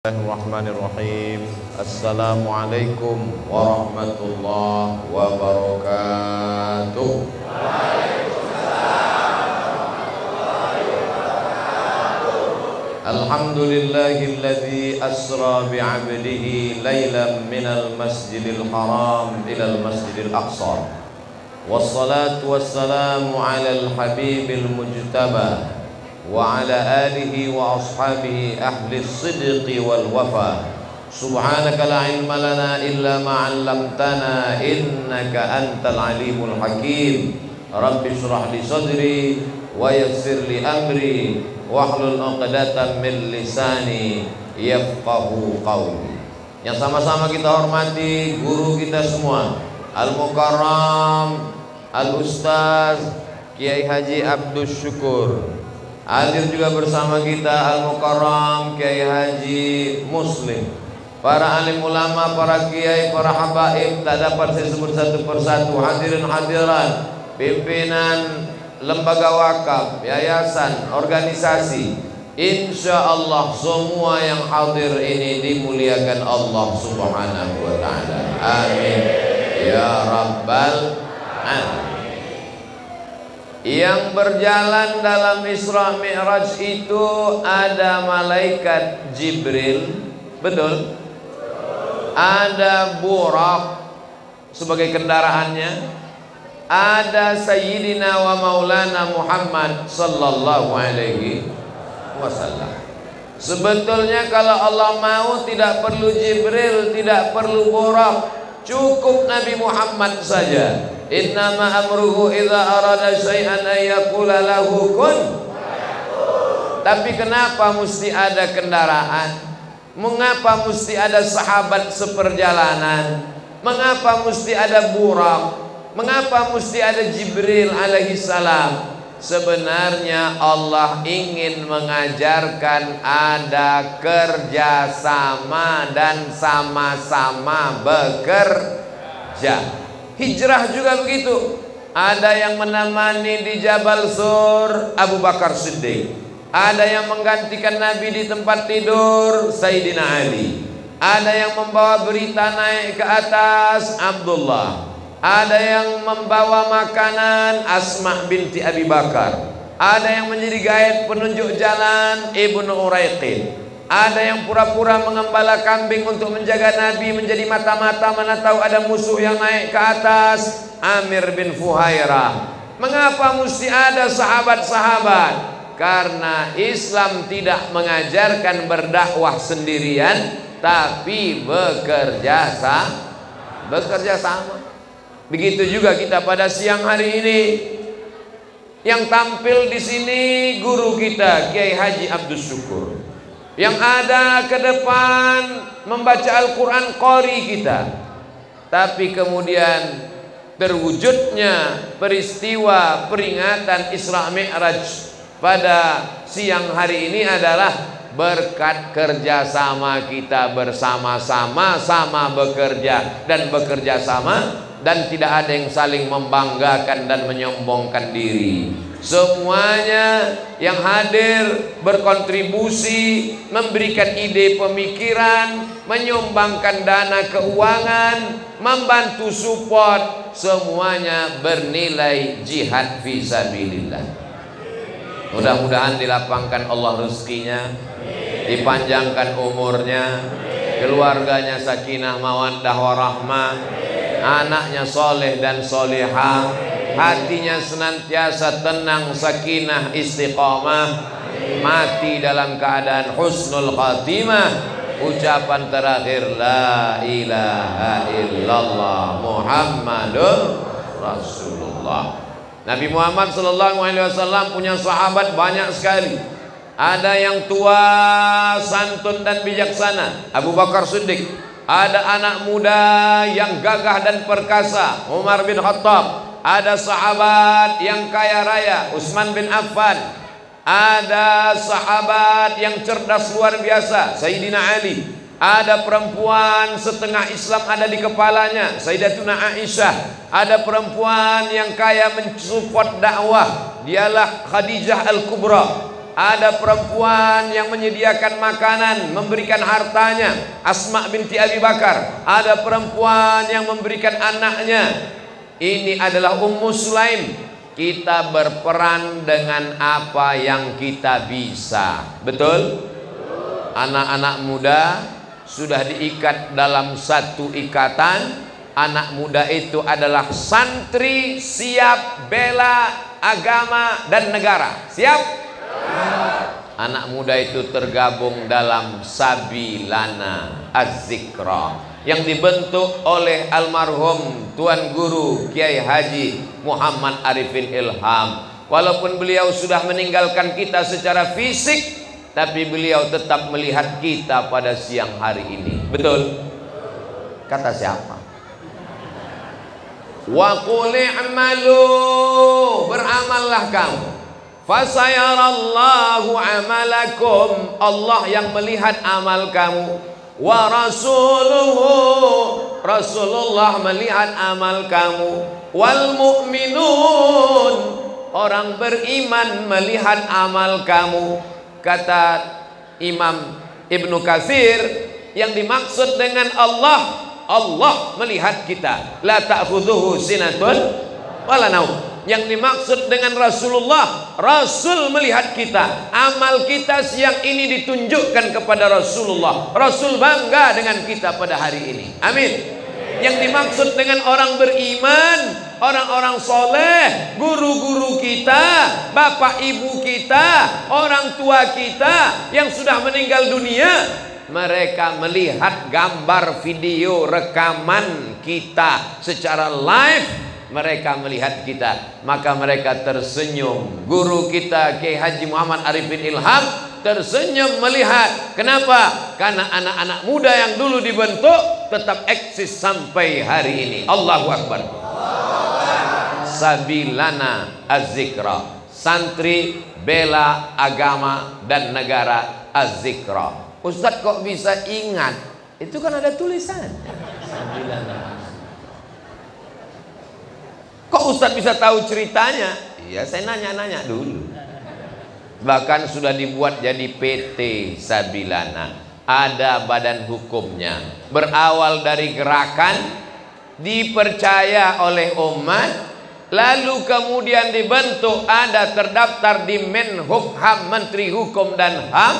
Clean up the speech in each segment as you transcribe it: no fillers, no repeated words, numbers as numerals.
Bismillahirrahmanirrahim. Assalamualaikum warahmatullahi wabarakatuh. Alhamdulillahilladzi asra bi'abdihi laylan minal masjidil haram ilal masjidil aqsa. Wassalatu wassalamu alal habibil mujtaba wa ala alihi wa ashabihi ahli sidqi wal wafa. Subhanaka la ilma lana illa ma 'allamtana innaka antal alimul hakim. Rabbi shrah li sadri wa yassir li amri wahlul 'uqdatam min lisani yafqahu qawli. Yang sama-sama kita hormati guru kita semua, Al-Mukarram Al-Ustaz Kiai Haji Abdus Syukur. Hadir juga bersama kita Al-Mukarram Kiai Haji Muslim, para alim ulama, para kiai, para habaib, tak dapat saya sebut satu persatu. Hadirin hadirat, pimpinan lembaga wakaf, yayasan, organisasi, insya Allah semua yang hadir ini dimuliakan Allah Subhanahu wa ta'ala. Amin ya rabbal alamin. Yang berjalan dalam Isra Mi'raj itu ada malaikat Jibril, betul? Ada Burak sebagai kendaraannya, ada Sayyidina wa Maulana Muhammad sallallahu alaihi wasallam. Sebetulnya kalau Allah mau tidak perlu Jibril, tidak perlu Burak, cukup Nabi Muhammad saja. Innama amruhu idza arada syai'an ay yaqula lahu kun. Tapi kenapa mesti ada kendaraan? Mengapa mesti ada sahabat seperjalanan? Mengapa mesti ada Burak? Mengapa mesti ada Jibril alaihi salam? Sebenarnya Allah ingin mengajarkan ada kerjasama dan sama-sama bekerja. Hijrah juga begitu. Ada yang menemani di Jabal Sur, Abu Bakar Siddiq. Ada yang menggantikan Nabi di tempat tidur, Sayyidina Ali. Ada yang membawa berita naik ke atas, Abdullah. Ada yang membawa makanan, Asma binti Abi Bakar. Ada yang menjadi gaib penunjuk jalan, Ibnu Uraiqin. Ada yang pura-pura mengembala kambing untuk menjaga Nabi menjadi mata-mata, mana tahu ada musuh yang naik ke atas, Amir bin Fuhairah. Mengapa mesti ada sahabat-sahabat? Karena Islam tidak mengajarkan berdakwah sendirian, tapi bekerja sama. Begitu juga kita pada siang hari ini. Yang tampil di sini guru kita Kiai Haji Abdus Syukur. Yang ada ke depan membaca Al-Quran qori kita. Tapi kemudian terwujudnya peristiwa peringatan Isra Mi'raj pada siang hari ini adalah berkat kerjasama kita bersama-sama, sama bekerja dan bekerja sama, dan tidak ada yang saling membanggakan dan menyombongkan diri. Semuanya yang hadir berkontribusi, memberikan ide pemikiran, menyumbangkan dana keuangan, membantu support, semuanya bernilai jihad fisabilillah. Mudah-mudahan dilapangkan Allah rezekinya, dipanjangkan umurnya, keluarganya sakinah mawaddah warahmah, anaknya soleh dan solehah, hatinya senantiasa tenang, sakinah, istiqamah, mati dalam keadaan husnul khatimah. Ucapan terakhir la ilaha illallah Muhammadur Rasulullah. Nabi Muhammad sallallahu alaihi wasallam punya sahabat banyak sekali. Ada yang tua, santun dan bijaksana, Abu Bakar Siddiq. Ada anak muda yang gagah dan perkasa, Umar bin Khattab. Ada sahabat yang kaya raya, Utsman bin Affan. Ada sahabat yang cerdas luar biasa, Sayyidina Ali. Ada perempuan setengah Islam ada di kepalanya, Sayyidatuna Aisyah. Ada perempuan yang kaya mensupport dakwah, dialah Khadijah Al-Kubra. Ada perempuan yang menyediakan makanan, memberikan hartanya, Asma binti Abi Bakar. Ada perempuan yang memberikan anaknya. Ini adalah Ummu Sulaim. Kita berperan dengan apa yang kita bisa. Betul? Anak-anak muda sudah diikat dalam satu ikatan. Anak muda itu adalah santri siap bela agama dan negara. Siap? Anak muda itu tergabung dalam Sabilana Az-Zikra yang dibentuk oleh almarhum Tuan Guru Kiai Haji Muhammad Arifin Ilham. Walaupun beliau sudah meninggalkan kita secara fisik, tapi beliau tetap melihat kita pada siang hari ini. Betul? Kata siapa? Wa qul i'malu, beramallah kamu. Fasayarallahu amalakum, Allah yang melihat amal kamu. Wa rasuluhu, Rasulullah melihat amal kamu. Wal mu'minun, orang beriman melihat amal kamu. Kata Imam Ibnu Katsir, yang dimaksud dengan Allah, Allah melihat kita. La ta'khudhuhu sinatun wala naum. Yang dimaksud dengan Rasulullah, Rasul melihat kita. Amal kita siang ini ditunjukkan kepada Rasulullah. Rasul bangga dengan kita pada hari ini. Amin. Yang dimaksud dengan orang beriman, orang-orang soleh, guru-guru kita, bapak ibu kita, orang tua kita yang sudah meninggal dunia, mereka melihat gambar video rekaman kita secara live. Mereka melihat kita, maka mereka tersenyum. Guru kita Kiai Haji Muhammad Arifin Ilham tersenyum melihat. Kenapa? Karena anak-anak muda yang dulu dibentuk tetap eksis sampai hari ini. Allahu Akbar. Sabilana Az-Zikra, santri bela agama dan negara Az-Zikra. Ustadz kok bisa ingat? Itu kan ada tulisan. Sabilana. Kok Ustadz bisa tahu ceritanya? Iya, saya nanya-nanya dulu. Bahkan sudah dibuat jadi PT Sabilana. Ada badan hukumnya. Berawal dari gerakan, dipercaya oleh umat, lalu kemudian dibentuk, ada terdaftar di Menhukham, Menteri Hukum dan HAM,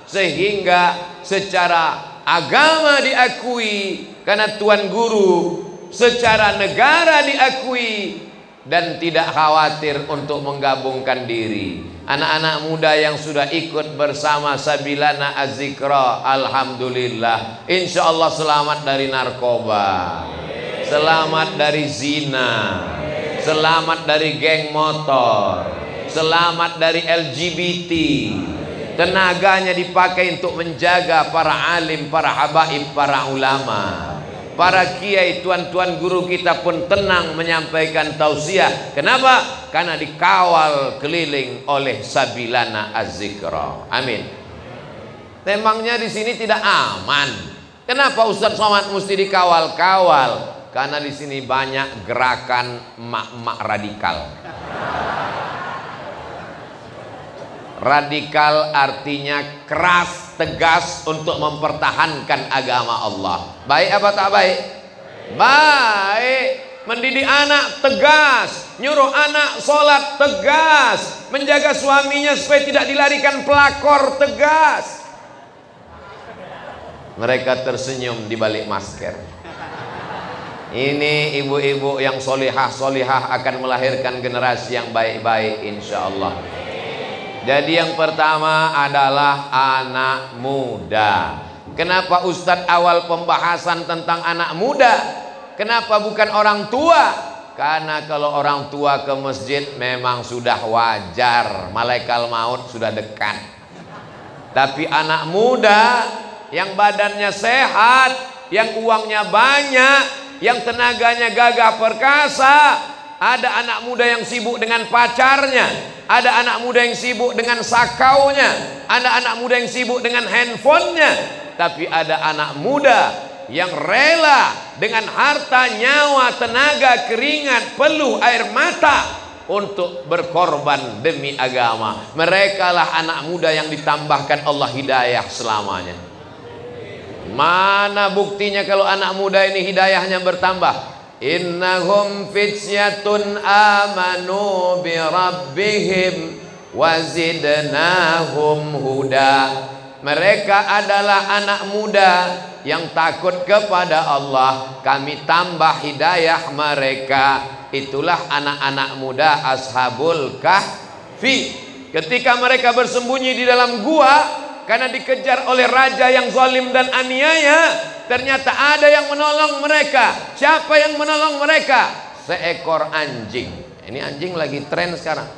sehingga secara agama diakui karena Tuan Guru, secara negara diakui, dan tidak khawatir untuk menggabungkan diri. Anak-anak muda yang sudah ikut bersama Sabilana Az-Zikra, alhamdulillah, insya Allah selamat dari narkoba, selamat dari zina, selamat dari geng motor, selamat dari LGBT. Tenaganya dipakai untuk menjaga para alim, para habaib, para ulama. Para kiai, tuan-tuan guru kita pun tenang menyampaikan tausiah. Kenapa? Karena dikawal keliling oleh Sabilana Az-Zikra. Amin. Memangnya di sini tidak aman? Kenapa Ustadz Somad mesti dikawal-kawal? Karena di sini banyak gerakan emak-emak radikal. Radikal artinya keras, tegas untuk mempertahankan agama Allah. Baik apa tak baik? Baik. Mendidik anak tegas, nyuruh anak sholat tegas, menjaga suaminya supaya tidak dilarikan pelakor tegas. Mereka tersenyum di balik masker. Ini ibu-ibu yang solihah akan melahirkan generasi yang baik-baik insya Allah. Jadi yang pertama adalah anak muda. Kenapa Ustadz awal pembahasan tentang anak muda? Kenapa bukan orang tua? Karena kalau orang tua ke masjid memang sudah wajar, malaikat maut sudah dekat. Tapi anak muda yang badannya sehat, yang uangnya banyak, yang tenaganya gagah perkasa. Ada anak muda yang sibuk dengan pacarnya, ada anak muda yang sibuk dengan sakaunya, ada anak muda yang sibuk dengan handphonenya. Tapi ada anak muda yang rela dengan harta, nyawa, tenaga, keringat, peluh, air mata untuk berkorban demi agama. Mereka lah anak muda yang ditambahkan Allah hidayah selamanya. Mana buktinya kalau anak muda ini hidayahnya bertambah? Innahum fityatun amanu bi rabbihim wazidnahum huda. Mereka adalah anak muda yang takut kepada Allah, kami tambah hidayah mereka. Itulah anak-anak muda Ashabul Kahfi. Ketika mereka bersembunyi di dalam gua karena dikejar oleh raja yang zalim dan aniaya, ternyata ada yang menolong mereka. Siapa yang menolong mereka? Seekor anjing. Ini anjing lagi tren sekarang.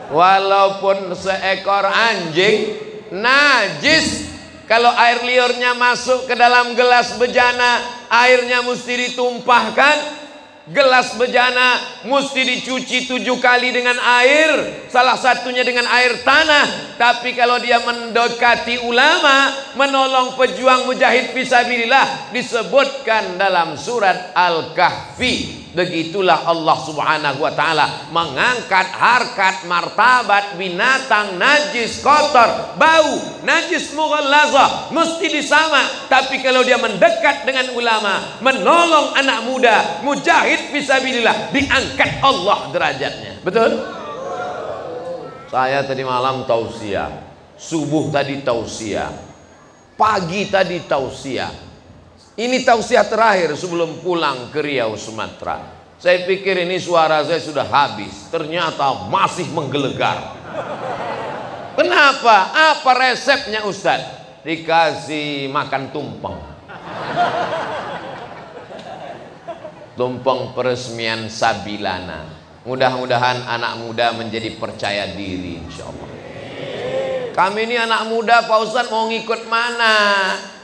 Walaupun seekor anjing najis, kalau air liurnya masuk ke dalam gelas bejana, airnya mesti ditumpahkan. Gelas bejana mesti dicuci 7 kali dengan air, salah satunya dengan air tanah. Tapi kalau dia mendekati ulama, menolong pejuang mujahid fisabilillah, disebutkan dalam surat Al-Kahfi. Begitulah Allah subhanahu wa ta'ala mengangkat harkat martabat binatang najis, kotor, bau, najis mughallazah, mesti disama. Tapi kalau dia mendekat dengan ulama, menolong anak muda, mujahid fisabilillah, diangkat Allah derajatnya. Betul? Saya tadi malam tausiah, subuh tadi tausiah, pagi tadi tausiah. Ini tausiah terakhir sebelum pulang ke Riau, Sumatera. Saya pikir ini suara saya sudah habis, ternyata masih menggelegar. Kenapa? Apa resepnya Ustadz? Dikasih makan tumpeng. Tumpeng peresmian Sabilana. Mudah-mudahan anak muda menjadi percaya diri, insya Allah. Kami ini anak muda, Pak Ustadz mau ngikut mana?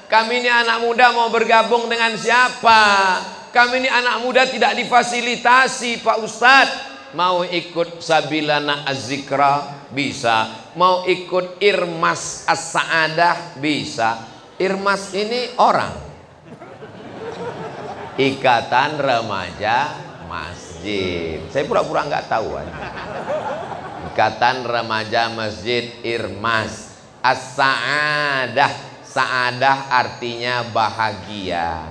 Kami ini anak muda mau bergabung dengan siapa? Kami ini anak muda tidak difasilitasi, Pak Ustadz. Mau ikut Sabilana Az-Zikra? Bisa. Mau ikut Irmas As-Sa'adah? Bisa. Irmas ini orang, Ikatan Remaja Masjid. Saya pura-pura nggak tahu. Ikatan Remaja Masjid Irmas. As-Sa'adah, Sa'adah artinya bahagia.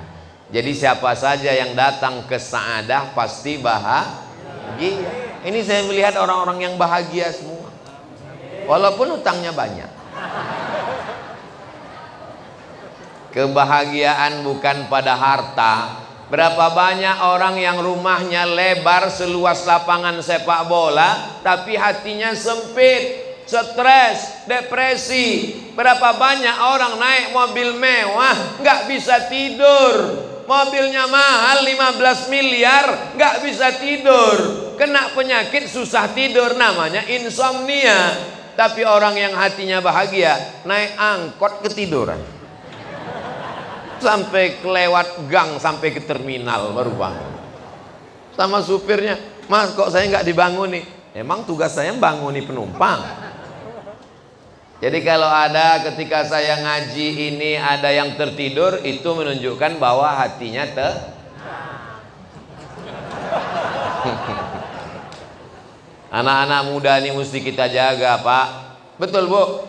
Jadi siapa saja yang datang ke Sa'adah pasti bahagia. Ini saya melihat orang-orang yang bahagia semua, walaupun utangnya banyak. Kebahagiaan bukan pada harta. Berapa banyak orang yang rumahnya lebar seluas lapangan sepak bola, tapi hatinya sempit, stres, depresi. Berapa banyak orang naik mobil mewah nggak bisa tidur, mobilnya mahal 15 miliar nggak bisa tidur, kena penyakit susah tidur, namanya insomnia. Tapi orang yang hatinya bahagia naik angkot ketiduran, sampai kelewat gang sampai ke terminal baru bangun. Sama supirnya, Mas kok saya nggak dibanguni? Emang tugas saya banguni penumpang. Jadi kalau ada ketika saya ngaji ini ada yang tertidur, itu menunjukkan bahwa hatinya Anak-anak muda ini mesti kita jaga, Pak. Betul, Bu?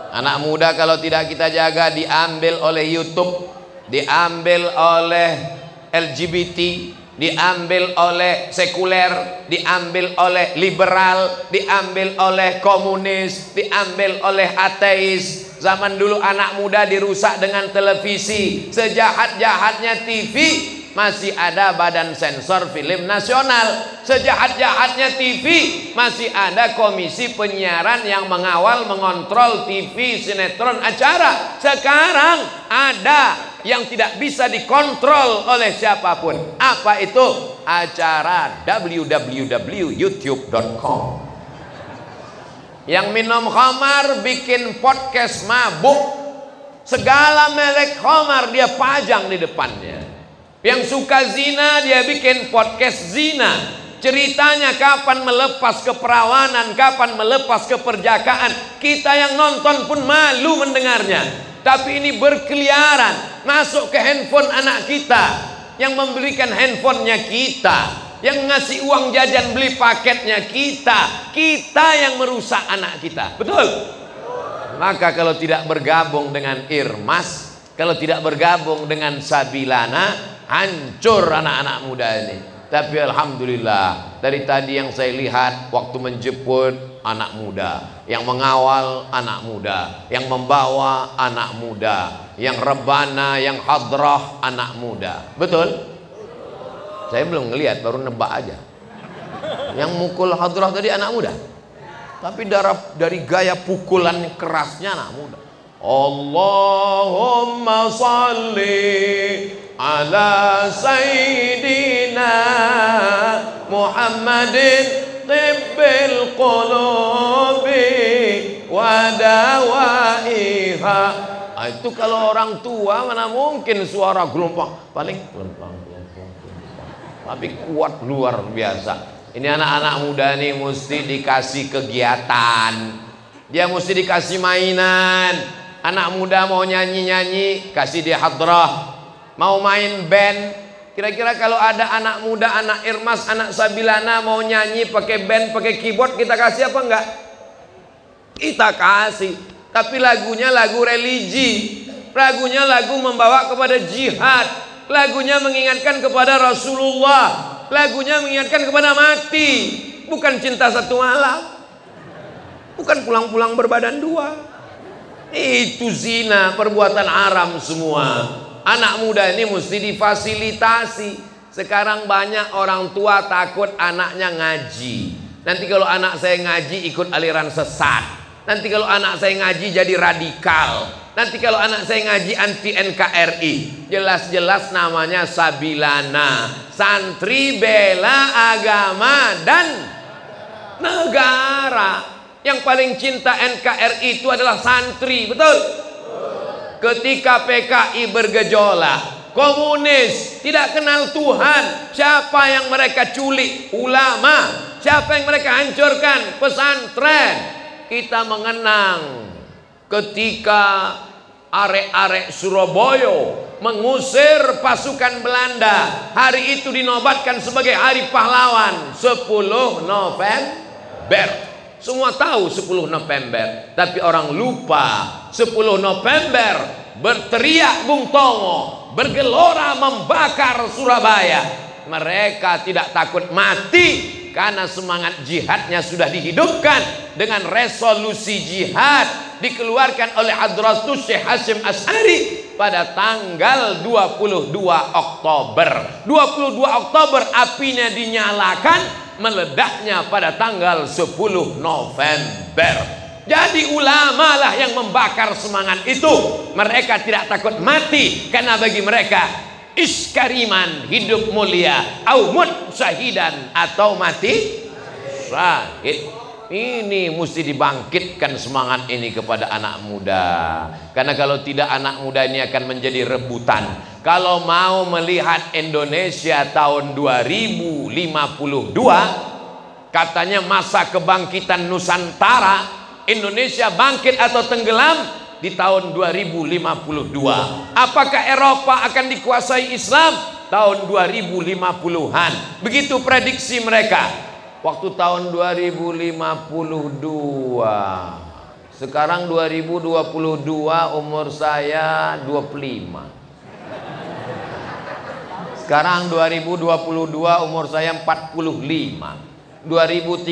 Anak muda kalau tidak kita jaga, diambil oleh YouTube, diambil oleh LGBT, diambil oleh sekuler, diambil oleh liberal, diambil oleh komunis, diambil oleh ateis. Zaman dulu anak muda dirusak dengan televisi. Sejahat-jahatnya TV, masih ada Badan Sensor Film Nasional. Sejahat-jahatnya TV, masih ada Komisi Penyiaran yang mengawal, mengontrol TV, sinetron, acara. Sekarang ada yang tidak bisa dikontrol oleh siapapun. Apa itu? Acara www.youtube.com. Yang minum khamar bikin podcast mabuk, segala merek khamar dia pajang di depannya. Yang suka zina dia bikin podcast zina. Ceritanya kapan melepas keperawanan, kapan melepas keperjakaan. Kita yang nonton pun malu mendengarnya. Tapi ini berkeliaran, masuk ke handphone anak kita. yang memberikan handphonenya kita, yang ngasih uang jajan beli paketnya kita yang merusak anak kita. Betul? Maka kalau tidak bergabung dengan Irmas, kalau tidak bergabung dengan Sabilana, hancur anak-anak muda ini. Tapi alhamdulillah, dari tadi yang saya lihat waktu menjemput anak muda, yang mengawal anak muda, yang membawa anak muda, yang rebana, yang hadrah anak muda. Betul? Saya belum ngelihat, baru nebak aja. Yang mukul hadrah tadi anak muda. Tapi dari gaya pukulan kerasnya anak muda. Allahumma salli ala sayyidina Muhammadin tibbil qulubi wa dawaiha. Itu kalau orang tua mana mungkin suara gelombang, paling gelombang. Tapi kuat luar biasa. Ini anak-anak muda nih mesti dikasih kegiatan, dia mesti dikasih mainan. Anak muda mau nyanyi-nyanyi, kasih dia hadrah. Mau main band, kira-kira kalau ada anak muda, anak Irmas, anak Sabilana mau nyanyi pakai band, pakai keyboard, kita kasih apa enggak? Kita kasih. Tapi lagunya lagu religi, lagunya lagu membawa kepada jihad, lagunya mengingatkan kepada Rasulullah, lagunya mengingatkan kepada mati, bukan cinta satu malam, bukan pulang-pulang berbadan dua. Itu zina, perbuatan haram semua. Anak muda ini mesti difasilitasi. Sekarang banyak orang tua takut anaknya ngaji. Nanti kalau anak saya ngaji ikut aliran sesat. Nanti kalau anak saya ngaji jadi radikal. Nanti kalau anak saya ngaji anti NKRI. Jelas-jelas namanya Sabilana, santri bela agama dan negara. Yang paling cinta NKRI itu adalah santri. Betul? Ketika PKI bergejolak, komunis tidak kenal Tuhan, siapa yang mereka culik? Ulama. Siapa yang mereka hancurkan? Pesantren. Kita mengenang ketika arek-arek Surabaya mengusir pasukan Belanda. Hari itu dinobatkan sebagai hari pahlawan, 10 November. Semua tahu 10 November, tapi orang lupa 10 November berteriak Bung Tomo, bergelora membakar Surabaya. Mereka tidak takut mati karena semangat jihadnya sudah dihidupkan dengan resolusi jihad dikeluarkan oleh Hadratus Syekh Hasyim Asy'ari pada tanggal 22 Oktober. 22 Oktober apinya dinyalakan, meledaknya pada tanggal 10 November. Jadi ulama lah yang membakar semangat itu. Mereka tidak takut mati karena bagi mereka iskariman, hidup mulia, au mut syahidan, atau mati syahid. Ini mesti dibangkitkan semangat ini kepada anak muda. Karena kalau tidak, anak muda ini akan menjadi rebutan. Kalau mau melihat Indonesia tahun 2052, katanya masa kebangkitan Nusantara, Indonesia bangkit atau tenggelam di tahun 2052. Apakah Eropa akan dikuasai Islam? Tahun 2050-an. Begitu prediksi mereka. Waktu tahun 2052, sekarang 2022, umur saya 25. Sekarang 2022, umur saya 45. 2032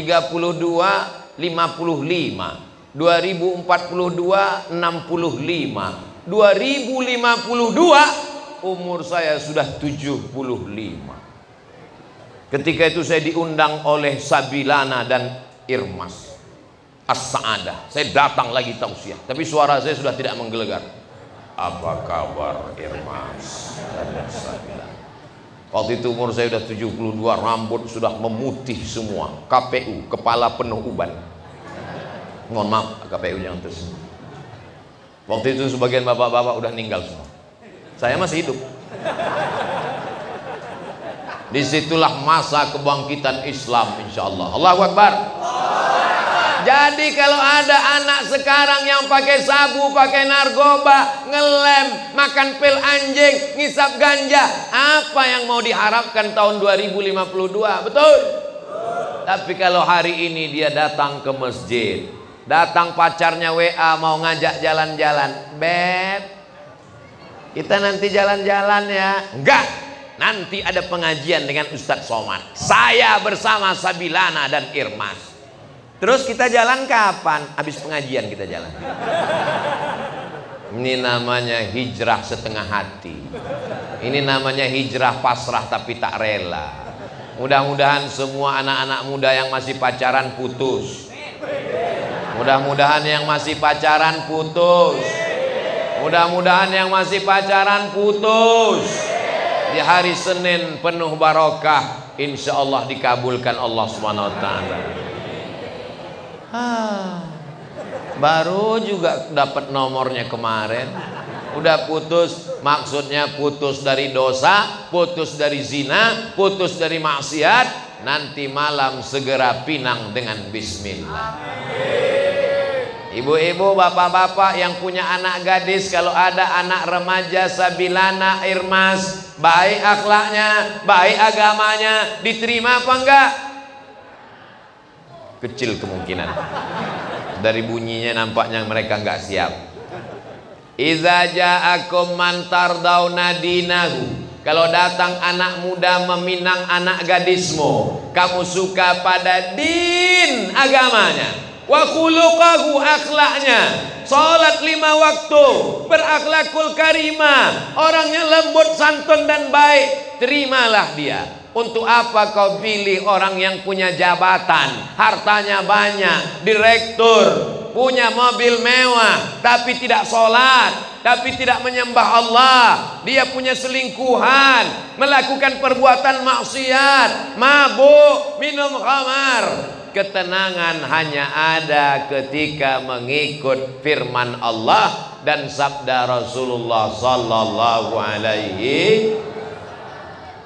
55. 2042 65. 2052 umur saya sudah 75. Ketika itu saya diundang oleh Sabilana dan Irmas As-Sa'adah. Saya datang lagi tausiah, tapi suara saya sudah tidak menggelegar. Apa kabar Irmas dan Sabilana? Waktu itu umur saya sudah 72, rambut sudah memutih semua. KPU, kepala penuh uban. Mohon maaf, KPU yang terus. Waktu itu sebagian bapak-bapak udah meninggal semua. Saya masih hidup. Disitulah masa kebangkitan Islam, insya Allah. Allahu Akbar. Jadi kalau ada anak sekarang yang pakai sabu, pakai narkoba, ngelem, makan pil anjing, ngisap ganja, apa yang mau diharapkan tahun 2052? Betul? Tapi kalau hari ini dia datang ke masjid, datang pacarnya WA mau ngajak jalan-jalan, Beb, kita nanti jalan-jalan ya. Enggak, nanti ada pengajian dengan Ustadz Somad, saya bersama Sabilana dan Irmas. Terus kita jalan kapan? Habis pengajian kita jalan. Ini namanya hijrah setengah hati. Ini namanya hijrah pasrah tapi tak rela. Mudah-mudahan semua anak-anak muda yang masih pacaran putus. Mudah-mudahan yang masih pacaran putus. Mudah-mudahan yang masih pacaran putus. Di hari Senin penuh barokah, insya Allah dikabulkan Allah Subhanahu wa Ta'ala. Baru juga dapat nomornya kemarin, udah putus. Maksudnya putus dari dosa, putus dari zina, putus dari maksiat. Nanti malam segera pinang dengan bismillah. Ibu-ibu, bapak-bapak yang punya anak gadis, kalau ada anak remaja Sabilana, Irmas, baik akhlaknya, baik agamanya, diterima apa enggak? Kecil kemungkinan. Dari bunyinya nampaknya mereka enggak siap. Iza ja'akum man tardawna dinahu. Kalau datang anak muda meminang anak gadismu, kamu suka pada din agamanya, wa khuluqahu akhlaknya, salat 5 waktu, berakhlakul karimah, orangnya lembut, santun dan baik, terimalah dia. Untuk apa kau pilih orang yang punya jabatan, hartanya banyak, direktur, punya mobil mewah, tapi tidak sholat, tapi tidak menyembah Allah, dia punya selingkuhan, melakukan perbuatan maksiat, mabuk, minum khamar. Ketenangan hanya ada ketika mengikut firman Allah dan sabda Rasulullah sallallahu alaihi.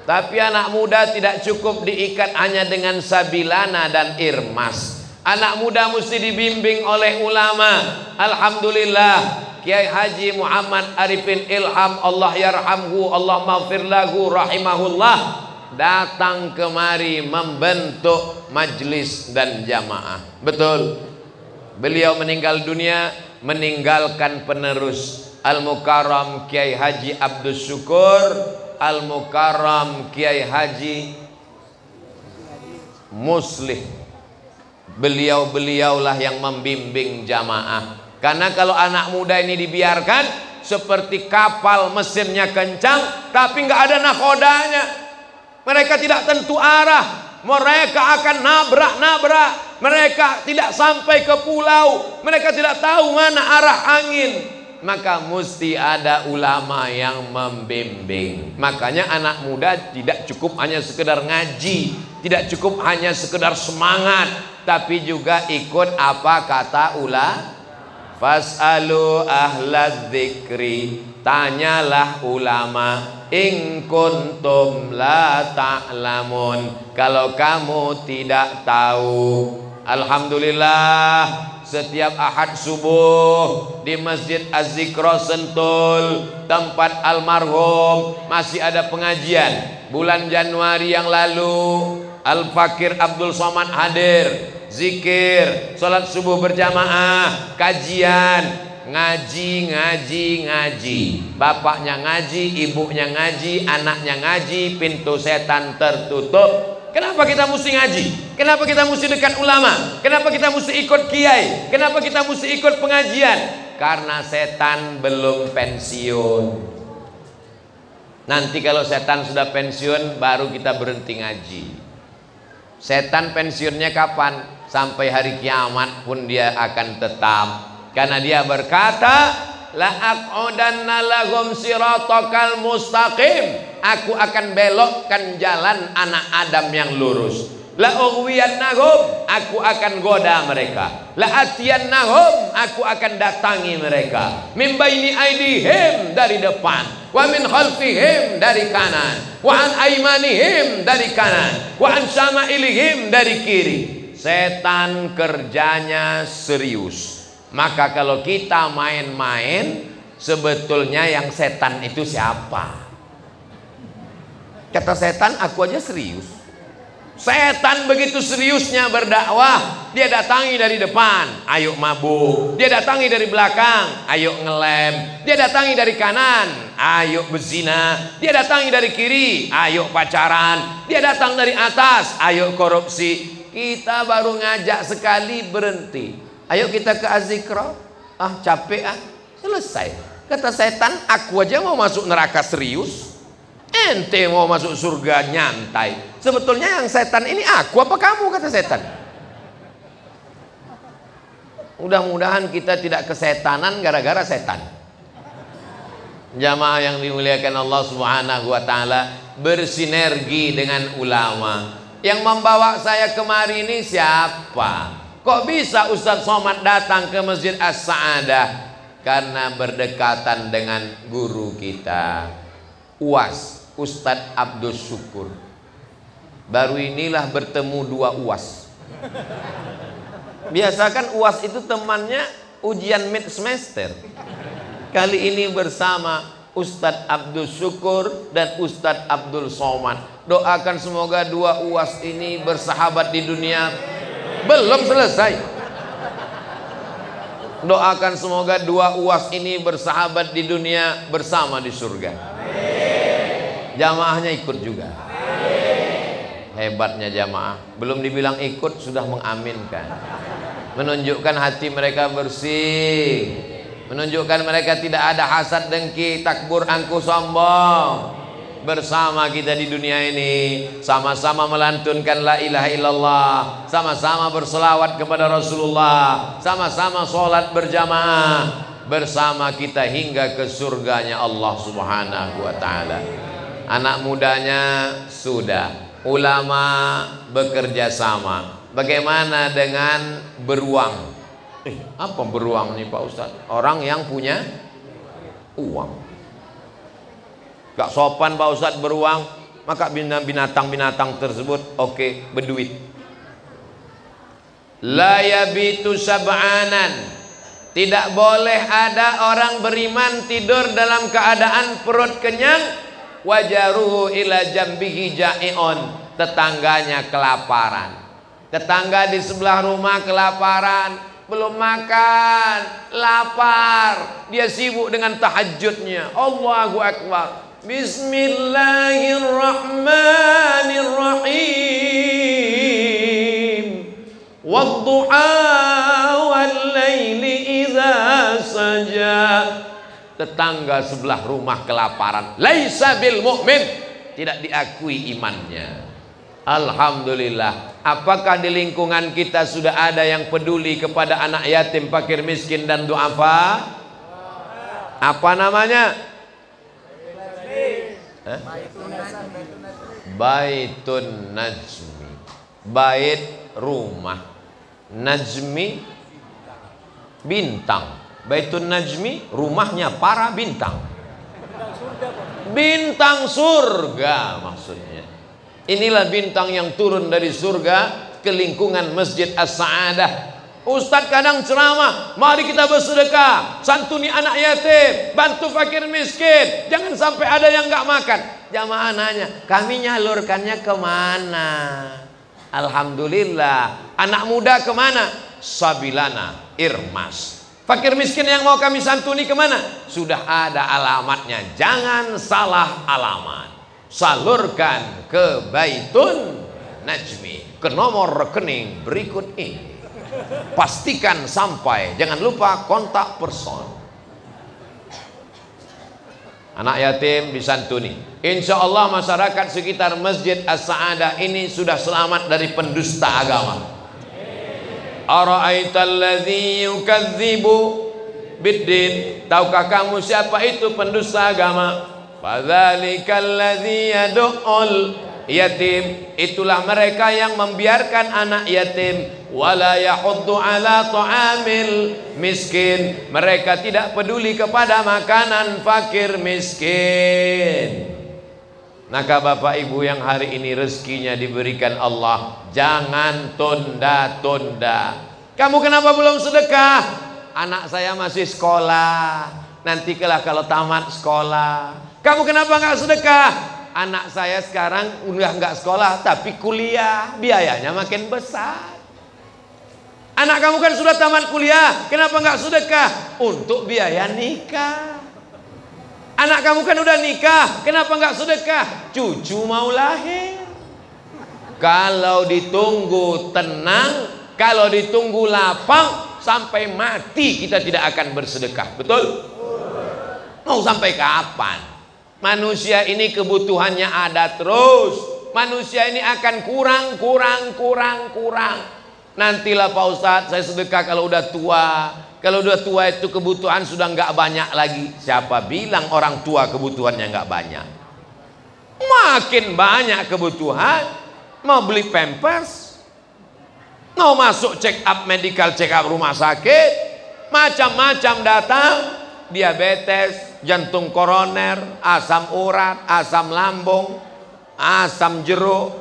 Tapi anak muda tidak cukup diikat hanya dengan Sabilana dan Irmas. Anak muda mesti dibimbing oleh ulama. Alhamdulillah, Kiai Haji Muhammad Arifin Ilham, Allah yarhamhu, Allah maghfir lahu, rahimahullah, datang kemari membentuk majlis dan jamaah. Betul. Beliau meninggal dunia meninggalkan penerus, Al-Mukarram Kiai Haji Abdul Syukur, Al-Mukarram Kiai Haji Muslih. Beliau-beliaulah yang membimbing jamaah. Karena kalau anak muda ini dibiarkan seperti kapal mesinnya kencang tapi nggak ada nakodanya, mereka tidak tentu arah, mereka akan nabrak-nabrak, mereka tidak sampai ke pulau, mereka tidak tahu mana arah angin. Maka mesti ada ulama yang membimbing. Makanya anak muda tidak cukup hanya sekedar ngaji, tidak cukup hanya sekedar semangat, tapi juga ikut apa kata ulama. Fas'alu ahlaz dzikri, tanyalah ulama, in kuntum la ta'lamun, kalau kamu tidak tahu. Alhamdulillah, setiap Ahad subuh di Masjid Az-Zikra Sentul, tempat almarhum, masih ada pengajian. Bulan Januari yang lalu Al-Fakir Abdul Somad hadir, zikir, sholat subuh berjamaah, kajian, ngaji. Bapaknya ngaji, ibunya ngaji, anaknya ngaji, pintu setan tertutup. Kenapa kita mesti ngaji? Kenapa kita mesti dekat ulama? Kenapa kita mesti ikut kiai? Kenapa kita mesti ikut pengajian? Karena setan belum pensiun. Nanti kalau setan sudah pensiun, baru kita berhenti ngaji. Setan pensiunnya kapan? Sampai hari kiamat pun dia akan tetap. Karena dia berkata, la aq'udanna lahum siratakal mustaqim, aku akan belokkan jalan anak Adam yang lurus. La ughwiyannahum, aku akan goda mereka. La atiyannahum, aku akan datangi mereka. Min baini aidihim, dari depan, wa min khalfihim, dari kanan, wa an aimanihim, dari kanan, wa an syama'ilihim, dari kiri. setan kerjanya serius. Maka kalau kita main-main, sebetulnya yang setan itu siapa? Kata setan, aku aja serius. Setan begitu seriusnya berdakwah, dia datangi dari depan, ayo mabuk. Dia datangi dari belakang, ayo ngelem. Dia datangi dari kanan, ayo berzina. Dia datangi dari kiri, ayo pacaran. Dia datang dari atas, ayo korupsi. Kita baru ngajak sekali berhenti. Ayo kita ke azikra. Ah capek ah, selesai. Kata setan, aku aja mau masuk neraka serius, ente mau masuk surga nyantai. Sebetulnya yang setan ini aku apa kamu, kata setan. Mudah-mudahan kita tidak kesetanan gara-gara setan. Jamaah yang dimuliakan Allah Subhanahu wa taala, bersinergi dengan ulama. Yang membawa saya kemari ini siapa? Kok bisa Ustadz Somad datang ke Masjid As-Sa'adah? Karena berdekatan dengan guru kita UAS, Ustadz Abdul Syukur. Baru inilah bertemu dua UAS. Biasa kan UAS itu temannya ujian mid semester. Kali ini bersama Ustadz Abdul Syukur dan Ustadz Abdul Somad. Doakan semoga dua UAS ini bersahabat di dunia. Belum selesai. Doakan semoga dua UAS ini bersahabat di dunia, bersama di surga. Jamaahnya ikut juga. Hebatnya jamaah, belum dibilang ikut sudah mengaminkan. Menunjukkan hati mereka bersih, menunjukkan mereka tidak ada hasad, dengki, takbur, angkuh, sombong. Bersama kita di dunia ini, sama-sama melantunkan la ilaha illallah, sama-sama berselawat kepada Rasulullah, sama-sama sholat berjamaah, bersama kita hingga ke surganya Allah Subhanahu wa ta'ala. Anak mudanya sudah, ulama bekerja sama. Bagaimana dengan beruang? Apa beruang nih Pak Ustadz? Orang yang punya uang. Gak sopan Pak Ustadz beruang, maka binatang-binatang tersebut oke, berduit. La yabitu sab'anan, tidak boleh ada orang beriman tidur dalam keadaan perut kenyang, wajaruhu ila jambihi ja'i'un, tetangganya kelaparan. Tetangga di sebelah rumah kelaparan, belum makan, lapar, dia sibuk dengan tahajudnya. Allahu Akbar. Bismillahirrahmanirrahim. Wadduha wal-laili idza saja. Tetangga sebelah rumah kelaparan, laisa bil mu'min, tidak diakui imannya. Alhamdulillah. Apakah di lingkungan kita sudah ada yang peduli kepada anak yatim, fakir, miskin dan du'afa? Apa namanya? Baitun Najmi. Bait rumah, Najmi bintang. Baitun Najmi rumahnya para bintang. Bintang surga maksudnya. Inilah bintang yang turun dari surga ke lingkungan Masjid As-Sa'adah. Ustadz kadang ceramah, mari kita bersedekah, santuni anak yatim, bantu fakir miskin, jangan sampai ada yang nggak makan. Jamaah nanya, kami nyalurkannya kemana? Alhamdulillah. Anak muda kemana? Sabilana, Irmas. Fakir miskin yang mau kami santuni kemana? Sudah ada alamatnya, jangan salah alamat. Salurkan ke Baitun Najmi, ke nomor rekening berikut ini. Pastikan sampai, jangan lupa kontak person. Anak yatim disantuni. Insya Allah masyarakat sekitar Masjid As-Sa'adah ini sudah selamat dari pendusta agama. Ara'aital ladzi yukadzibu biddin. Tahukah kamu siapa itu pendusta agama? Fadzalikal ladzi yad'ul yatim. Itulah mereka yang membiarkan anak yatim. Wala yahuddu ala ta'amil miskin. Mereka tidak peduli kepada makanan fakir miskin. Maka Bapak Ibu yang hari ini rezekinya diberikan Allah, jangan tunda-tunda. Kamu kenapa belum sedekah? Anak saya masih sekolah, nanti kalau tamat sekolah. Kamu kenapa nggak sedekah? Anak saya sekarang udah nggak sekolah tapi kuliah, biayanya makin besar. Anak kamu kan sudah tamat kuliah, kenapa nggak sedekah? Untuk biaya nikah. Anak kamu kan udah nikah, kenapa nggak sedekah? Cucu mau lahir. Kalau ditunggu tenang, kalau ditunggu lapang, sampai mati kita tidak akan bersedekah. Betul? Mau sampai kapan? Manusia ini kebutuhannya ada terus. Manusia ini akan kurang. Nantilah Pak Ustadz, saya sedekah kalau udah tua. Kalau udah tua itu kebutuhan sudah nggak banyak lagi. Siapa bilang orang tua kebutuhannya nggak banyak? Makin banyak kebutuhan. Mau beli pampers, mau masuk check up, medical check up rumah sakit, macam-macam datang. Diabetes, jantung koroner, asam urat, asam lambung, asam jeruk,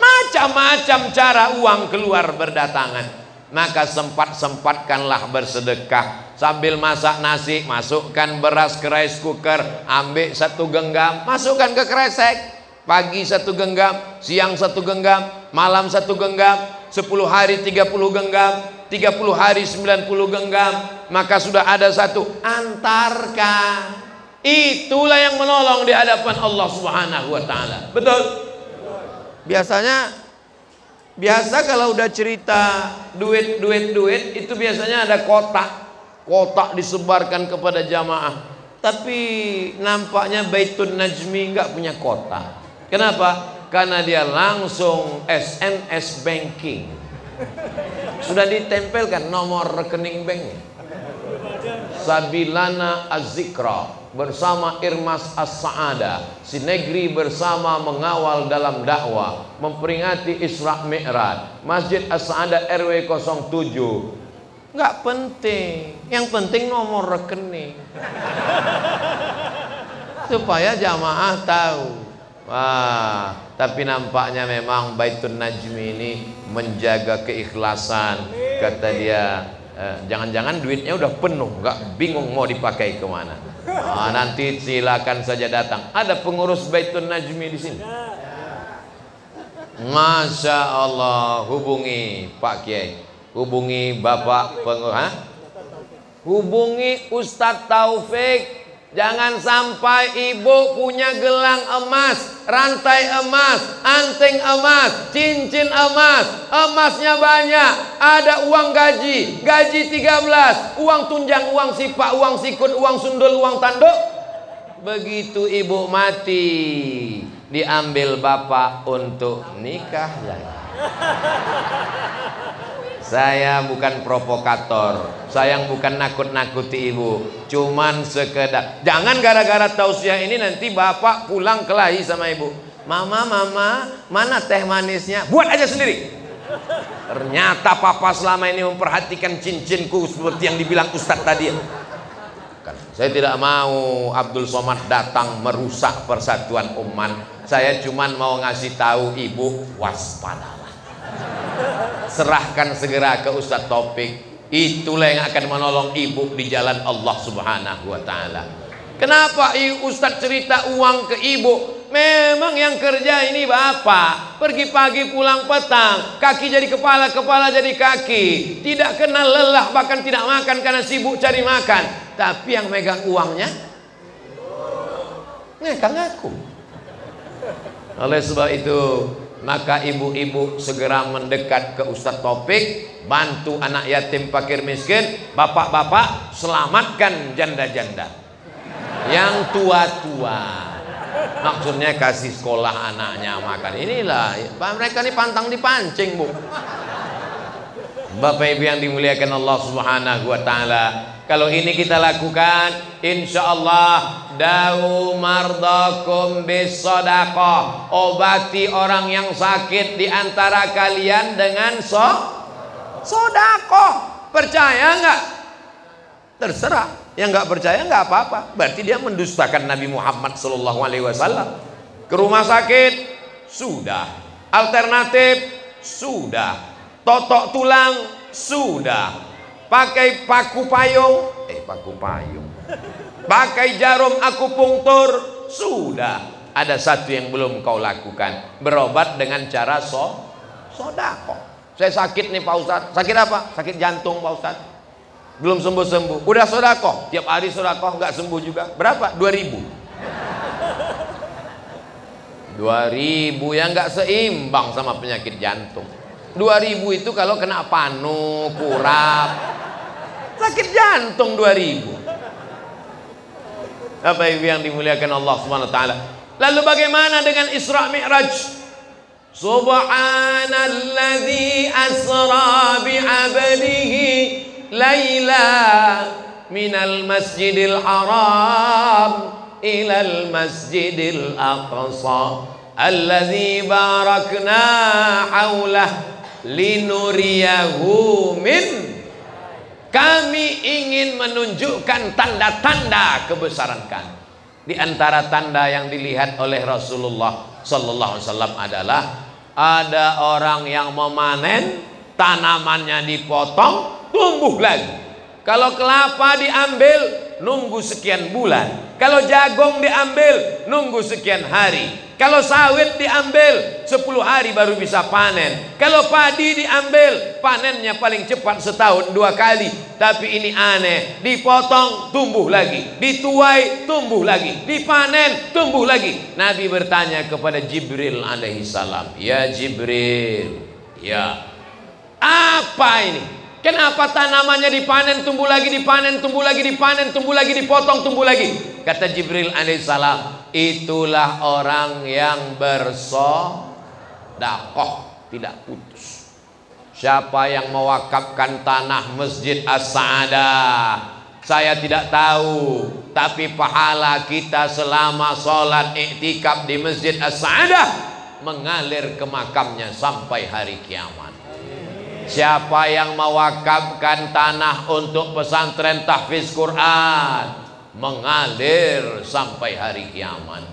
macam-macam cara uang keluar berdatangan. Maka sempat-sempatkanlah bersedekah. Sambil masak nasi, masukkan beras ke rice cooker, ambil 1 genggam, masukkan ke kresek. Pagi 1 genggam, siang 1 genggam, malam 1 genggam, 10 hari 30 genggam, 30 hari 90 genggam. Maka sudah ada 1, antarkan. Itulah yang menolong di hadapan Allah Subhanahu wa ta'ala. Betul? Biasa kalau udah cerita duit itu biasanya ada kotak disebarkan kepada jamaah. Tapi nampaknya Baitun Najmi nggak punya kotak. Kenapa? Karena dia langsung SMS banking. Sudah ditempelkan nomor rekening banknya. Sabilana Az-Zikra bersama Irmas As-Sa'ada, Sinegri bersama mengawal dalam dakwah, memperingati Isra Mi'raj, Masjid As-Sa'ada RW 07. Nggak penting, yang penting nomor rekening supaya jamaah tahu. Wah, tapi nampaknya memang Baitun Najmi ini menjaga keikhlasan. Kata dia, jangan-jangan duitnya udah penuh, nggak, bingung mau dipakai kemana. Nanti silakan saja datang. Ada pengurus Baitun Najmi di sini. Masya Allah, hubungi Pak Kiai, hubungi Bapak pengurus, hubungi Ustadz Taufik. Jangan sampai ibu punya gelang emas, rantai emas, anting emas, cincin emas, emasnya banyak, ada uang gaji 13, uang tunjang, uang sipak, uang sikut, uang sundul, uang tanduk. Begitu ibu mati, diambil bapak untuk nikah lagi. Saya bukan provokator, saya bukan nakut-nakuti ibu, cuman sekedar jangan gara-gara tausiah ini nanti bapak pulang kelahi sama ibu. Mama, mana teh manisnya? Buat aja sendiri. Ternyata papa selama ini memperhatikan cincinku seperti yang dibilang Ustadz tadi. Saya tidak mau Abdul Somad datang merusak persatuan umat. Saya cuman mau ngasih tahu ibu, waspadalah. Serahkan segera ke Ustadz Taufik. Itulah yang akan menolong ibu di jalan Allah Subhanahu wa ta'ala. Kenapa Ustadz cerita uang ke ibu? Memang yang kerja ini bapak, pergi pagi pulang petang, kaki jadi kepala, kepala jadi kaki, tidak kenal lelah, bahkan tidak makan karena sibuk cari makan. Tapi yang megang uangnya megang aku. Oleh sebab itu, maka ibu-ibu segera mendekat ke Ustadz Taufik, bantu anak yatim fakir miskin, bapak-bapak selamatkan janda-janda yang tua-tua. Maksudnya kasih sekolah anaknya, makan. Inilah mereka ini pantang dipancing, Bu. Bapak Ibu yang dimuliakan Allah Subhanahu wa ta'ala, kalau ini kita lakukan, insya Allah da'u mardakum bis-shadaqah, obati orang yang sakit di antara kalian dengan sedekah. Percaya nggak? Terserah. Yang nggak percaya nggak apa-apa. Berarti dia mendustakan Nabi Muhammad SAW. Ke rumah sakit sudah, alternatif sudah, totok tulang sudah, pakai paku payung, pakai jarum akupunktur sudah. Ada satu yang belum kau lakukan, berobat dengan cara sodako. Saya sakit nih Pak Ustadz. Sakit apa? Sakit jantung Pak Ustadz. Belum sembuh-sembuh. Udah sodako, tiap hari sodako, nggak sembuh juga. Berapa? 2.000 yang nggak seimbang sama penyakit jantung. 2.000 itu kalau kena panu, kurap, sakit jantung 2.000. Apa yang dimuliakan Allah Subhanahu wa taala. Lalu bagaimana dengan Isra Mi'raj? Subhanalladzi asra bi'abdihi laila minal masjidil haram ilal masjidil aqsa alladzi barakna haulah linuriyahu min. Kami ingin menunjukkan tanda-tanda kebesaran kami. Di antara tanda yang dilihat oleh Rasulullah sallallahu alaihi wasallam adalah ada orang yang memanen, tanamannya dipotong, tumbuh lagi. Kalau kelapa diambil, nunggu sekian bulan. Kalau jagung diambil, nunggu sekian hari. Kalau sawit diambil, 10 hari baru bisa panen. Kalau padi diambil, panennya paling cepat setahun 2 kali. Tapi ini aneh, dipotong tumbuh lagi, dituai tumbuh lagi, dipanen tumbuh lagi. Nabi bertanya kepada Jibril alaihissalam, ya Jibril, ya apa ini? Kenapa tanamannya dipanen tumbuh lagi, dipanen tumbuh lagi, dipanen tumbuh lagi, dipotong tumbuh lagi? Kata Jibril alaihissalam, itulah orang yang bersedekah tidak putus. Siapa yang mewakafkan tanah Masjid As-Sa'adah? Saya tidak tahu, tapi pahala kita selama sholat iktikaf di Masjid As-Sa'adah mengalir ke makamnya sampai hari kiamat. Siapa yang mewakafkan tanah untuk pesantren tahfiz Quran, mengalir sampai hari kiamat.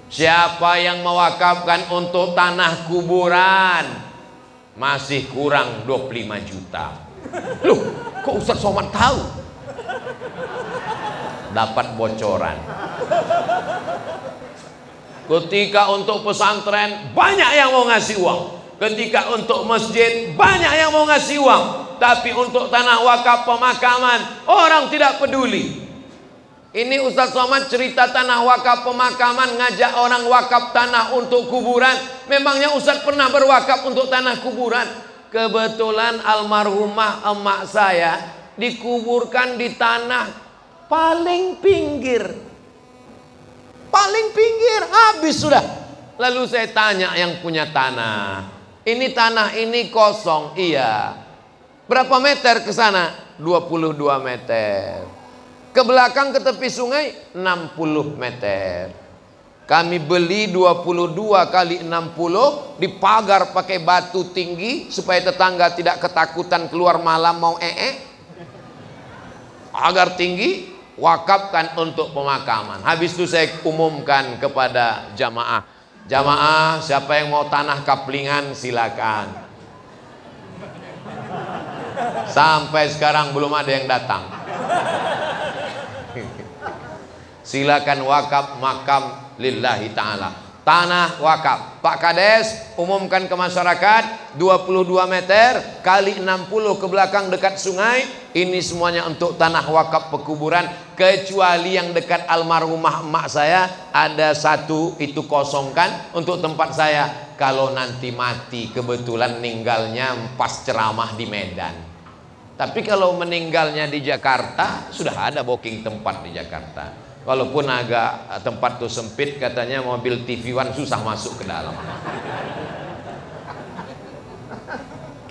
Siapa yang mewakafkan untuk tanah kuburan, masih kurang 25 juta. Loh, kok Ustaz Somad tahu? Dapat bocoran. Ketika untuk pesantren banyak yang mau ngasih uang, ketika untuk masjid banyak yang mau ngasih uang, tapi untuk tanah wakaf pemakaman orang tidak peduli. Ini Ustaz Somad cerita tanah wakaf pemakaman, ngajak orang wakaf tanah untuk kuburan. Memangnya Ustaz pernah berwakaf untuk tanah kuburan? Kebetulan almarhumah emak saya dikuburkan di tanah paling pinggir. Paling pinggir, habis sudah. Lalu saya tanya yang punya tanah, ini tanah ini kosong? Iya. Berapa meter ke sana? 22 meter. Ke belakang ke tepi sungai 60 meter. Kami beli 22 kali 60, dipagar pakai batu tinggi supaya tetangga tidak ketakutan keluar malam mau Pagar tinggi, wakafkan untuk pemakaman. Habis itu saya umumkan kepada jamaah. Jamaah, siapa yang mau tanah kaplingan silakan. Sampai sekarang belum ada yang datang. Silakan wakaf makam lillahi ta'ala. Tanah wakaf. Pak Kades umumkan ke masyarakat 22 meter kali 60 ke belakang dekat sungai. Ini semuanya untuk tanah wakaf pekuburan, kecuali yang dekat almarhumah emak saya ada satu, itu kosongkan untuk tempat saya. Kalau nanti mati kebetulan meninggalnya pas ceramah di Medan. Tapi kalau meninggalnya di Jakarta sudah ada booking tempat di Jakarta. Walaupun agak tempat tuh sempit, katanya mobil TV One susah masuk ke dalam.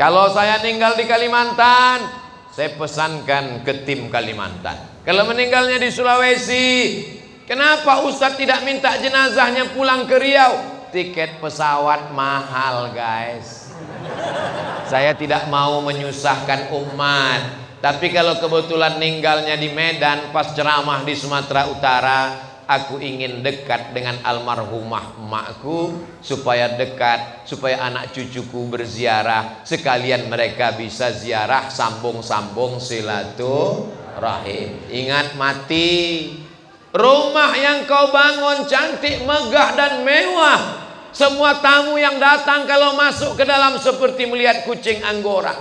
Kalau saya tinggal di Kalimantan, saya pesankan ke tim Kalimantan. Kalau meninggalnya di Sulawesi, kenapa Ustadz tidak minta jenazahnya pulang ke Riau? Tiket pesawat mahal guys. Saya tidak mau menyusahkan umat. Tapi kalau kebetulan ninggalnya di Medan pas ceramah di Sumatera Utara, aku ingin dekat dengan almarhumah emakku, supaya dekat, supaya anak cucuku berziarah, sekalian mereka bisa ziarah, sambung-sambung silaturahim. Ingat mati. Rumah yang kau bangun cantik, megah dan mewah. Semua tamu yang datang kalau masuk ke dalam seperti melihat kucing Anggora.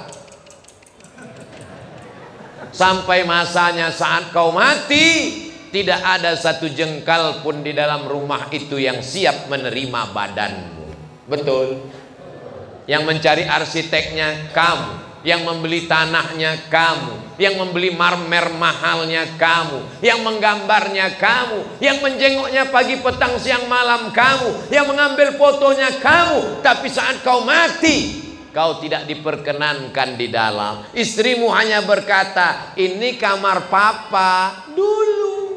Sampai masanya saat kau mati, tidak ada satu jengkal pun di dalam rumah itu yang siap menerima badanmu. Betul? Yang mencari arsiteknya kamu, yang membeli tanahnya kamu, yang membeli marmer mahalnya kamu, yang menggambarnya kamu, yang menjengoknya pagi petang siang malam kamu, yang mengambil fotonya kamu. Tapi saat kau mati, kau tidak diperkenankan di dalam. Istrimu hanya berkata, ini kamar papa dulu.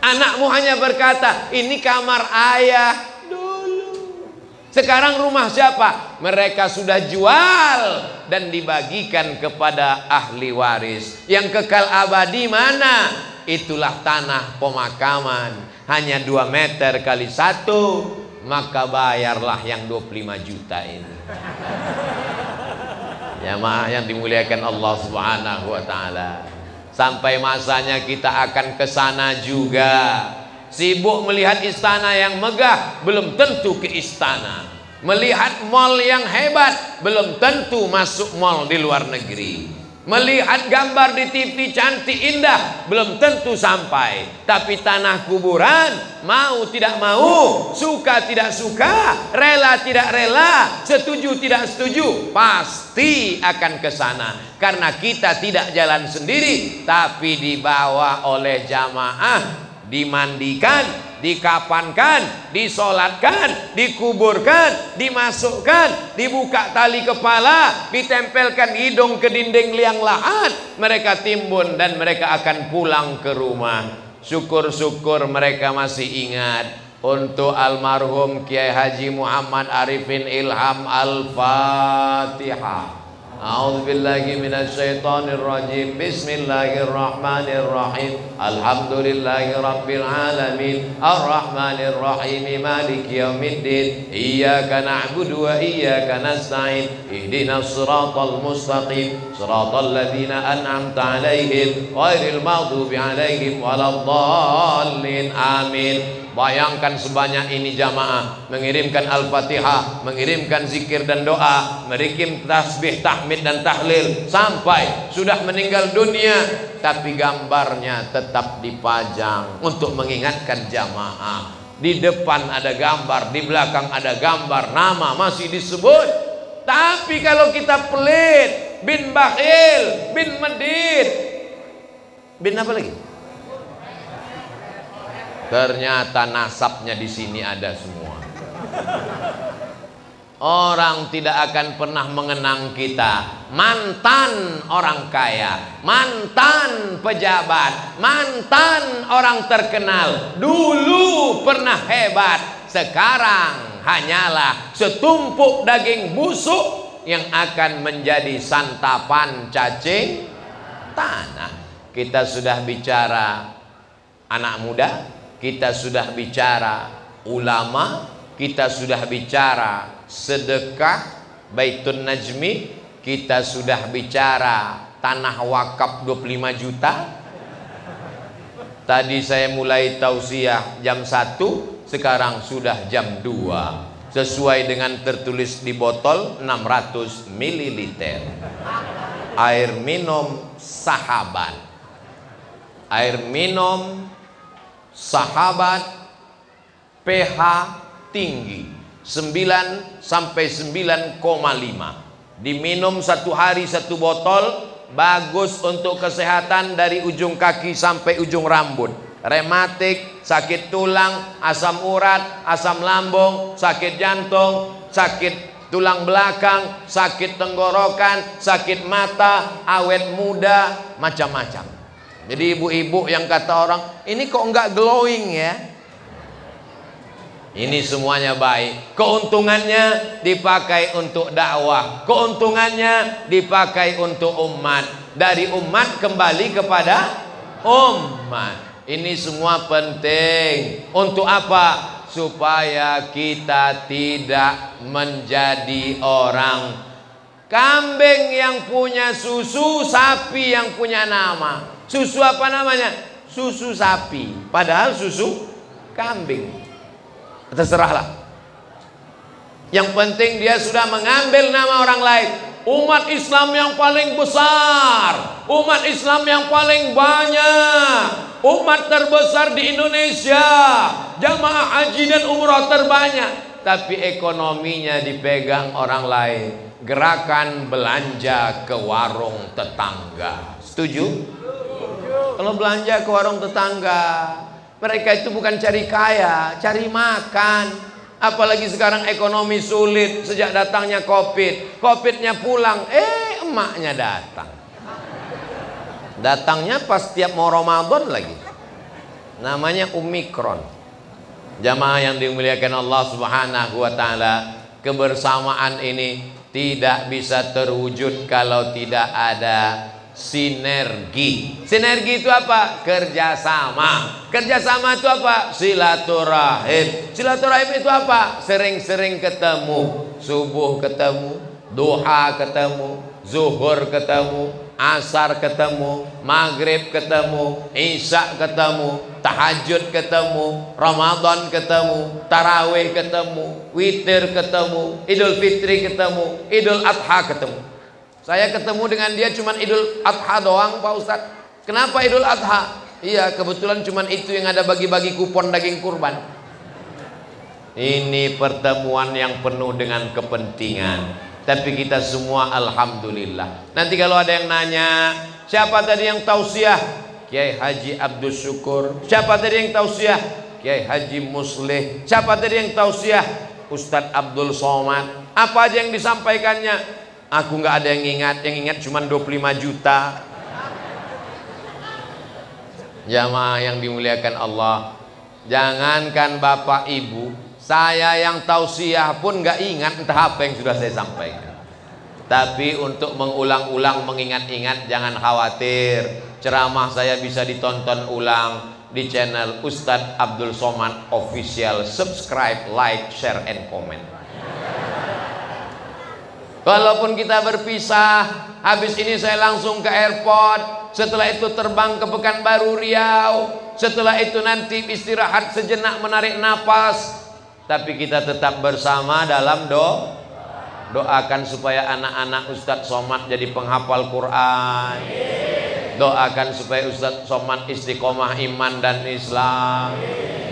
Anakmu hanya berkata, ini kamar ayah dulu. Sekarang rumah siapa? Mereka sudah jual dan dibagikan kepada ahli waris. Yang kekal abadi mana? Itulah tanah pemakaman, hanya 2 meter kali 1. Maka bayarlah yang 25 juta ini. Ya maaf yang dimuliakan Allah Subhanahu wa taala. Sampai masanya kita akan ke sana juga. Sibuk melihat istana yang megah, belum tentu ke istana. Melihat mall yang hebat, belum tentu masuk mall di luar negeri. Melihat gambar di TV cantik indah, belum tentu sampai. Tapi tanah kuburan, mau tidak mau, suka tidak suka, rela tidak rela, setuju tidak setuju, pasti akan ke sana. Karena kita tidak jalan sendiri, tapi dibawa oleh jamaah, dimandikan, dikapankan, disolatkan, dikuburkan, dimasukkan, dibuka tali kepala, ditempelkan hidung ke dinding liang lahat. Mereka timbun dan mereka akan pulang ke rumah. Syukur-syukur mereka masih ingat. Untuk almarhum Kiai Haji Muhammad Arifin Ilham Al-Fatihah. A'udzubillahi minasyaitonirrajim. Bismillahirrahmanirrahim. Alhamdulillahi rabbil alamin. Arrahmanirrahim. Maliki yaumiddin. Iyyaka na'budu wa iyyaka nasta'in. Ihdinas siratal mustaqim. Siratal ladzina an'amta 'alaihim ghairil maghdubi 'alaihim waladdallin. Amin. Bayangkan sebanyak ini jamaah mengirimkan Al-Fatihah, mengirimkan zikir dan doa, mengirim tasbih, tahmid dan tahlil sampai sudah meninggal dunia, tapi gambarnya tetap dipajang untuk mengingatkan jamaah. Di depan ada gambar, di belakang ada gambar, nama masih disebut. Tapi kalau kita pelit, bin bakhil, bin medit, bin apa lagi? Ternyata nasabnya di sini ada semua. Orang tidak akan pernah mengenang kita. Mantan orang kaya, mantan pejabat, mantan orang terkenal. Dulu pernah hebat, sekarang hanyalah setumpuk daging busuk yang akan menjadi santapan cacing tanah. Kita sudah bicara anak muda, kita sudah bicara ulama, kita sudah bicara sedekah Baitun Najmi, kita sudah bicara tanah wakaf 25 juta. Tadi saya mulai tausiah jam 1, sekarang sudah jam 2. Sesuai dengan tertulis di botol 600 ml. Air minum sahabat. Air minum sahabat, pH tinggi 9 sampai 9,5. Diminum 1 hari 1 botol, bagus untuk kesehatan dari ujung kaki sampai ujung rambut. Rematik, sakit tulang, asam urat, asam lambung, sakit jantung, sakit tulang belakang, sakit tenggorokan, sakit mata, awet muda, macam-macam. Jadi ibu-ibu yang kata orang, ini kok enggak glowing ya? Ini semuanya baik. Keuntungannya dipakai untuk dakwah, keuntungannya dipakai untuk umat. Dari umat kembali kepada umat. Ini semua penting. Untuk apa? Supaya kita tidak menjadi orang kambing yang punya susu, sapi yang punya nama. Susu apa namanya? Susu sapi, padahal susu kambing. Terserahlah. Yang penting dia sudah mengambil nama orang lain. Umat Islam yang paling besar, umat Islam yang paling banyak, umat terbesar di Indonesia, jamaah haji dan umrah terbanyak, tapi ekonominya dipegang orang lain. Gerakan belanja ke warung tetangga. Setuju? Kalau belanja ke warung tetangga, mereka itu bukan cari kaya, cari makan. Apalagi sekarang ekonomi sulit sejak datangnya Covid. Covidnya pulang, emaknya datang. Datangnya pas tiap mau Ramadan lagi. Namanya Omikron. Jamaah yang dimuliakan Allah Subhanahu wa taala, kebersamaan ini tidak bisa terwujud kalau tidak ada sinergi. Sinergi itu apa? Kerjasama. Kerjasama itu apa? Silaturahim. Silaturahim itu apa? Sering-sering ketemu. Subuh ketemu, duha ketemu, zuhur ketemu, asar ketemu, maghrib ketemu, isya ketemu, tahajud ketemu, Ramadan ketemu, tarawih ketemu, witir ketemu, Idul Fitri ketemu, Idul Adha ketemu. Saya ketemu dengan dia cuman Idul Adha doang, Pak Ustadz. Kenapa Idul Adha? Iya, kebetulan cuman itu yang ada bagi-bagi kupon daging kurban. Ini pertemuan yang penuh dengan kepentingan. Tapi kita semua alhamdulillah. Nanti kalau ada yang nanya, siapa tadi yang tausiah? Kiai Haji Abdul Syukur. Siapa tadi yang tausiah? Kiai Haji Muslih. Siapa tadi yang tausiah? Ustadz Abdul Somad. Apa aja yang disampaikannya? Aku nggak ada yang ingat cuma 25 juta. Jamaah yang dimuliakan Allah, jangankan bapak ibu, saya yang tausiah pun nggak ingat entah apa yang sudah saya sampaikan. Tapi untuk mengulang-ulang, mengingat-ingat, jangan khawatir. Ceramah saya bisa ditonton ulang di channel Ustadz Abdul Somad Official. Subscribe, like, share, and comment. Walaupun kita berpisah, habis ini saya langsung ke airport, setelah itu terbang ke Pekanbaru Riau, setelah itu nanti istirahat sejenak menarik napas, tapi kita tetap bersama dalam doakan supaya anak-anak Ustadz Somad jadi penghafal Quran. Doakan supaya Ustadz Somad istiqomah iman dan Islam.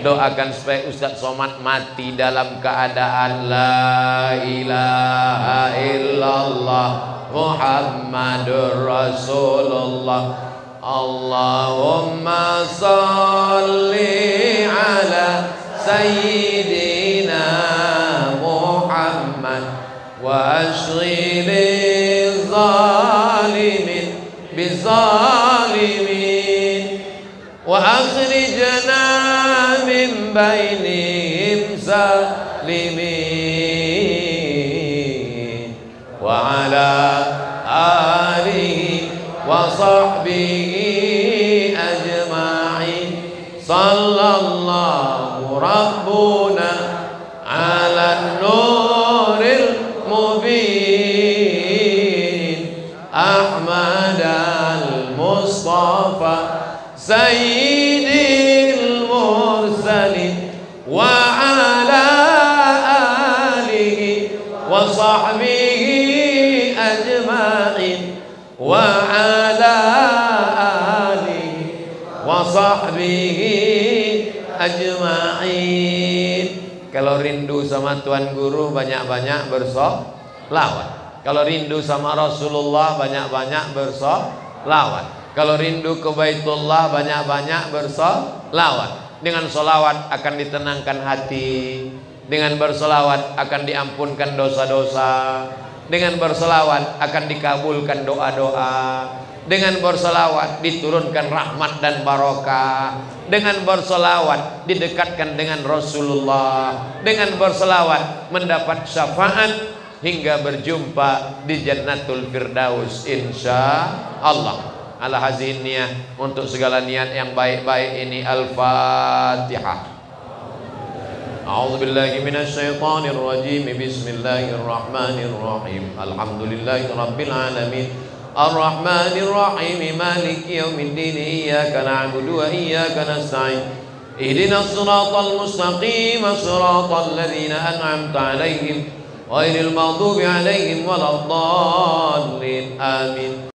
Doakan supaya Ustadz Somad mati dalam keadaan la ilaha illallah Muhammadur Rasulullah. Allahumma salli ala sayyidina Muhammad wa ashghil zalimin bizalimin wa akhrijna min bainihim salimin wa ala alihi wa sahbihi ajma'in. Sallallahu rabbuna ala nuril mubin Ahmad al-Mustafa sayyidil mursalin wa ala alihi wa sahbihi ajma'in wa ala alihi wa sahbihi ajma'in. Kalau rindu sama Tuan Guru, banyak-banyak bersolawat. Kalau rindu sama Rasulullah, banyak-banyak bersolawat. Kalau rindu ke Baitullah, banyak-banyak bersolawat. Dengan solawat akan ditenangkan hati. Dengan bersolawat akan diampunkan dosa-dosa. Dengan bersolawat akan dikabulkan doa-doa. Dengan bersolawat diturunkan rahmat dan barokah. Dengan bersolawat didekatkan dengan Rasulullah. Dengan bersolawat mendapat syafaat hingga berjumpa di Jannatul Firdaus insya Allah. ala hazin niyah, untuk segala niat yang baik-baik ini. Al-Fatihah. A'udzu billahi minasy syaithanir rajim. Bismillahirrahmanirrahim. Alhamdulillahirabbil alamin. Arrahmanir rahim. Maliki yaumiddin. Iyyaka na'budu wa iyyaka nasta'in. Ihdinas siratal mustaqim. Shiratal ladzina an'amta 'alaihim ghairil maghdubi 'alaihim waladdallin. Amin.